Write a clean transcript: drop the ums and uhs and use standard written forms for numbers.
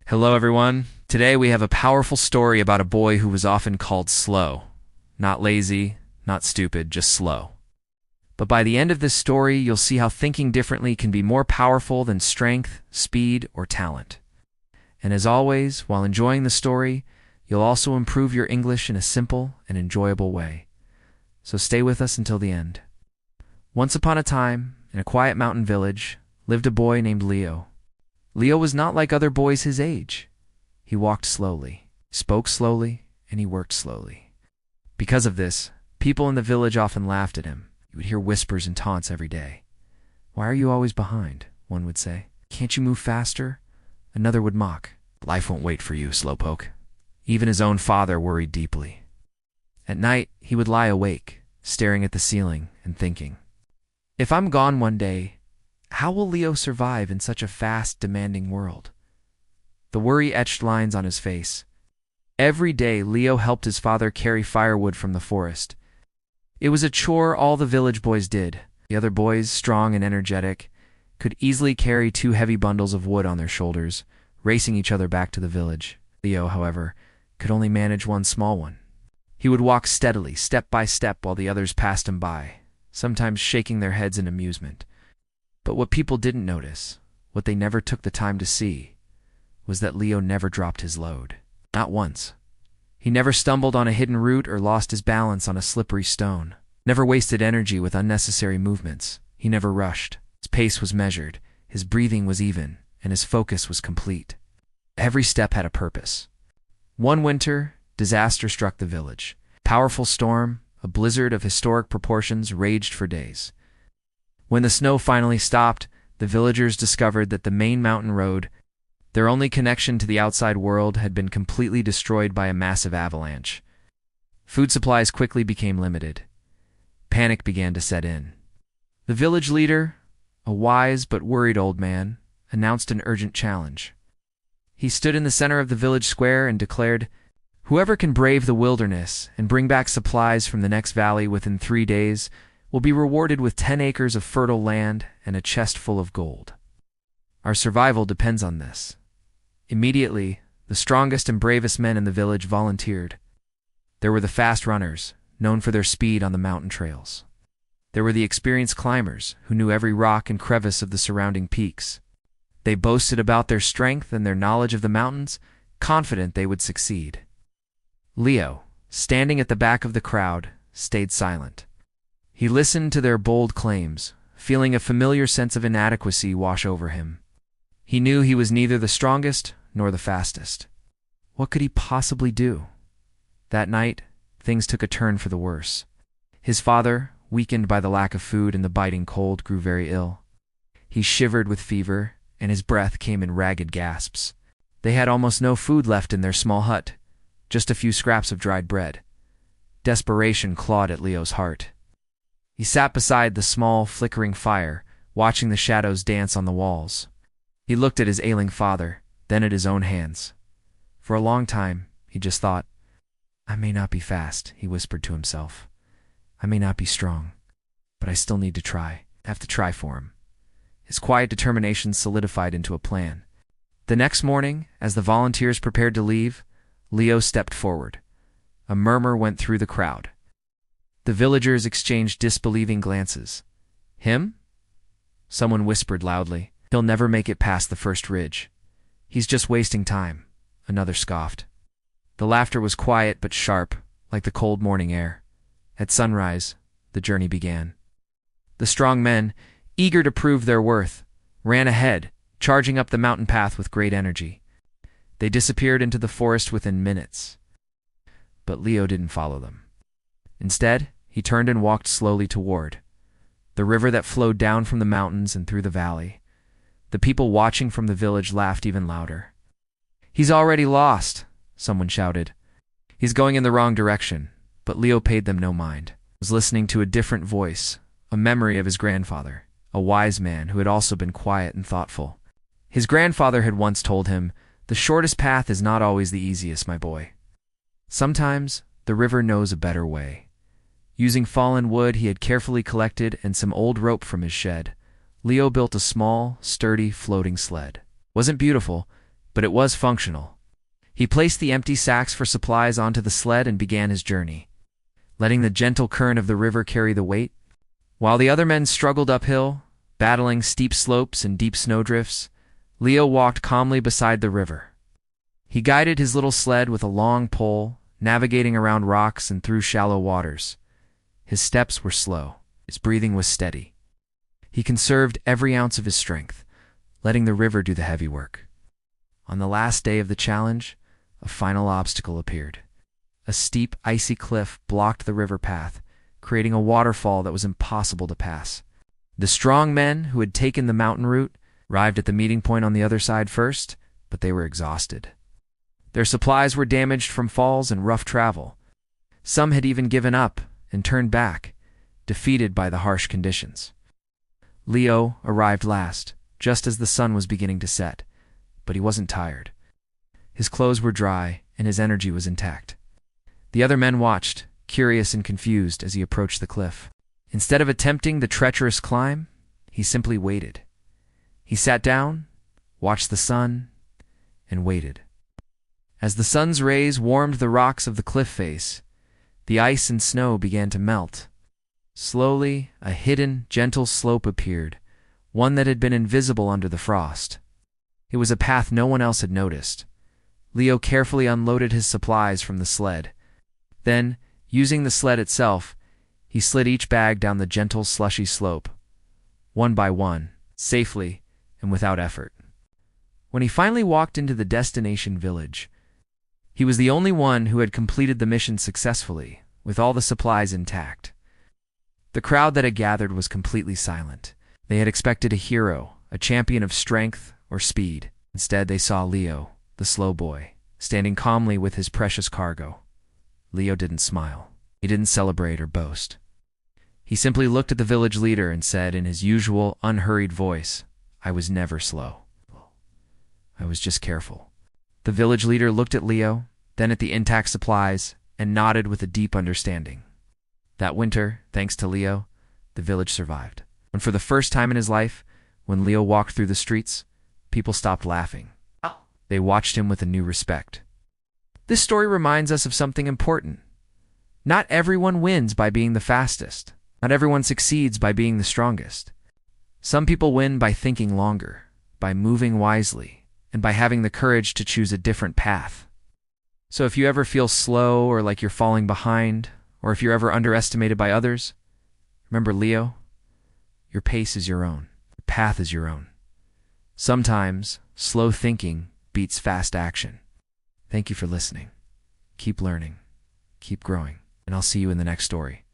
Hello, everyone. Today we have a powerful story about a boy who was often called slow. Not lazy, not stupid, just slow. But by the end of this story, you'll see how thinking differently can be more powerful than strength, speed, or talent. And as always, while enjoying the story, you'll also improve your English in a simple and enjoyable way. So stay with us until the end. Once upon a time, in a quiet mountain village, lived a boy named Leo. Leo was not like other boys his age. He walked slowly, spoke slowly, and he worked slowly. Because of this, people in the village often laughed at him. You would hear whispers and taunts every day. "Why are you always behind?" one would say. "Can't you move faster?" Another would mock. "Life won't wait for you, slowpoke." Even his own father worried deeply. At night, he would lie awake, staring at the ceiling and thinking, "If I'm gone one day, how will Leo survive in such a fast, demanding world?" The worry etched lines on his face. Every day, Leo helped his father carry firewood from the forest. It was a chore all the village boys did. The other boys, strong and energetic, could easily carry 2 heavy bundles of wood on their shoulders, racing each other back to the village. Leo, however, could only manage one small one. He would walk steadily, step by step, while the others passed him by, sometimes shaking their heads in amusement. But what people didn't notice, what they never took the time to see, was that Leo never dropped his load. Not once. He never stumbled on a hidden root or lost his balance on a slippery stone. Never wasted energy with unnecessary movements. He never rushed. His pace was measured, his breathing was even, and his focus was complete. Every step had a purpose. One winter, disaster struck the village. A powerful storm, a blizzard of historic proportions, raged for days. When the snow finally stopped, the villagers discovered that the main mountain road, their only connection to the outside world, had been completely destroyed by a massive avalanche. Food supplies quickly became limited. Panic began to set in. The village leader, a wise but worried old man, announced an urgent challenge. He stood in the center of the village square and declared, "Whoever can brave the wilderness and bring back supplies from the next valley within 3 days will be rewarded with 10 acres of fertile land and a chest full of gold. Our survival depends on this." Immediately, the strongest and bravest men in the village volunteered. There were the fast runners, known for their speed on the mountain trails. There were the experienced climbers, who knew every rock and crevice of the surrounding peaks. They boasted about their strength and their knowledge of the mountains, confident they would succeed. Leo, standing at the back of the crowd, stayed silent. He listened to their bold claims, feeling a familiar sense of inadequacy wash over him. He knew he was neither the strongest nor the fastest. What could he possibly do? That night, things took a turn for the worse. His father, weakened by the lack of food and the biting cold, grew very ill. He shivered with fever, and his breath came in ragged gasps. They had almost no food left in their small hut, just a few scraps of dried bread. Desperation clawed at Leo's heart. He sat beside the small, flickering fire, watching the shadows dance on the walls. He looked at his ailing father, then at his own hands. For a long time, he just thought, "I may not be fast," he whispered to himself. "I may not be strong, but I still need to try. I have to try for him." His quiet determination solidified into a plan. The next morning, as the volunteers prepared to leave, Leo stepped forward. A murmur went through the crowd. The villagers exchanged disbelieving glances. "Him?" Someone whispered loudly. "He'll never make it past the first ridge. He's just wasting time," another scoffed. The laughter was quiet but sharp, like the cold morning air. At sunrise, the journey began. The strong men, eager to prove their worth, ran ahead, charging up the mountain path with great energy. They disappeared into the forest within minutes. But Leo didn't follow them. Instead, he turned and walked slowly toward the river that flowed down from the mountains and through the valley. The people watching from the village laughed even louder. "He's already lost," someone shouted. "He's going in the wrong direction." But Leo paid them no mind. He was listening to a different voice, a memory of his grandfather, a wise man who had also been quiet and thoughtful. His grandfather had once told him, "The shortest path is not always the easiest, my boy. Sometimes the river knows a better way." Using fallen wood he had carefully collected and some old rope from his shed, Leo built a small, sturdy, floating sled. It wasn't beautiful, but it was functional. He placed the empty sacks for supplies onto the sled and began his journey, letting the gentle current of the river carry the weight. While the other men struggled uphill, battling steep slopes and deep snowdrifts, Leo walked calmly beside the river. He guided his little sled with a long pole, navigating around rocks and through shallow waters. His steps were slow. His breathing was steady. He conserved every ounce of his strength, letting the river do the heavy work. On the last day of the challenge, a final obstacle appeared. A steep, icy cliff blocked the river path, creating a waterfall that was impossible to pass. The strong men who had taken the mountain route arrived at the meeting point on the other side first, but they were exhausted. Their supplies were damaged from falls and rough travel. Some had even given up and turned back, defeated by the harsh conditions. Leo arrived last, just as the sun was beginning to set, but he wasn't tired. His clothes were dry and his energy was intact. The other men watched, curious and confused, as he approached the cliff. Instead of attempting the treacherous climb, he simply waited. He sat down, watched the sun, and waited. As the sun's rays warmed the rocks of the cliff face, the ice and snow began to melt. Slowly, a hidden, gentle slope appeared, one that had been invisible under the frost. It was a path no one else had noticed. Leo carefully unloaded his supplies from the sled. Then, using the sled itself, he slid each bag down the gentle, slushy slope, one by one, safely and without effort. When he finally walked into the destination village, he was the only one who had completed the mission successfully, with all the supplies intact. The crowd that had gathered was completely silent. They had expected a hero, a champion of strength or speed. Instead, they saw Leo, the slow boy, standing calmly with his precious cargo. Leo didn't smile. He didn't celebrate or boast. He simply looked at the village leader and said in his usual, unhurried voice, "I was never slow. I was just careful." The village leader looked at Leo, then at the intact supplies, and nodded with a deep understanding. That winter, thanks to Leo, the village survived. And for the first time in his life, when Leo walked through the streets, people stopped laughing. They watched him with a new respect. This story reminds us of something important. Not everyone wins by being the fastest. Not everyone succeeds by being the strongest. Some people win by thinking longer, by moving wisely, and by having the courage to choose a different path. So if you ever feel slow or like you're falling behind, or if you're ever underestimated by others, remember Leo, your pace is your own. Your path is your own. Sometimes, slow thinking beats fast action. Thank you for listening. Keep learning. Keep growing. And I'll see you in the next story.